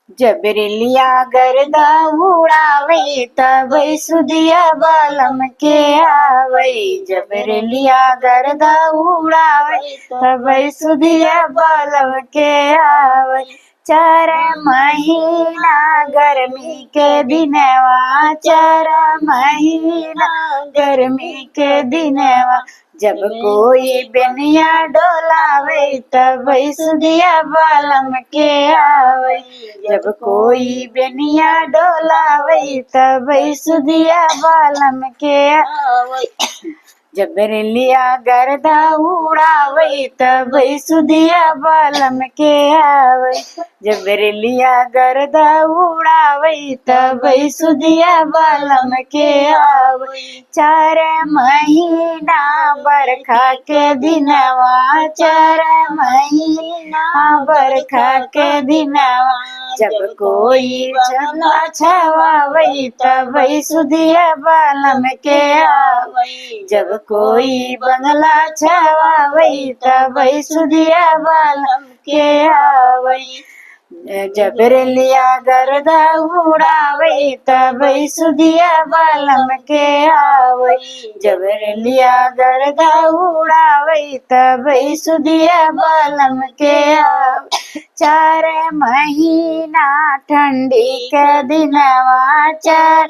जबरलिया गर्दा उड़ावे तब सुदिया बालम के आवे। जबरलिया गर्दा उड़ावे तब सुदिया बालम के आवे। 4 महीना गर्मी के दिनवा, 4 महीना गर्मी के दिनवा, जब कोई बेनिया डोलावे तब सुदिया बालम के आवे। जब कोई बेनिया डोलावे तब सुदिया बालम के आवे। जबरलिया गर्दा उड़ावे तब सुदिया बालम के आवे। जबरलिया गर्दा उड़ावे तब सुदिया बालम के आवे। 4 महीना बरखा के दिनवा, 4 महीना बरखा के दिनवा, जब कोई चंदा छवावे तब सुदिया बालम के आवे। जब कोई बंगला छवावे तब सुदिया बालम के आवे। जबरलिया गर्दा उड़ावे तब सुदिया बालम के आवे। जबरलिया गर्दा उड़ावे तब सुदिया बालम के आवे। 4 महीना ठंडी के दिनवा, 4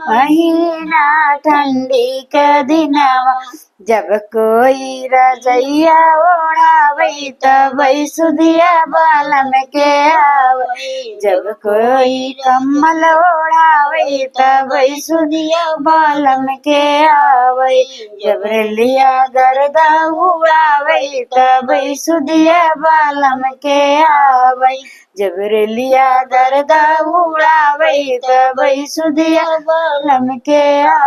महीना ठंडी के दिनवा, जब कोई रजैया ओढ़ावे तब सुदिया बालम के आवे। जब कोई कम्बल ओढ़ावे तब सुदिया बालम के आवे। जबरलिया गर्दा उड़ावे तब सुदिया बालम के आवे। जबरलिया गर्दा उड़ावे तब सुदिया बालम के आवे।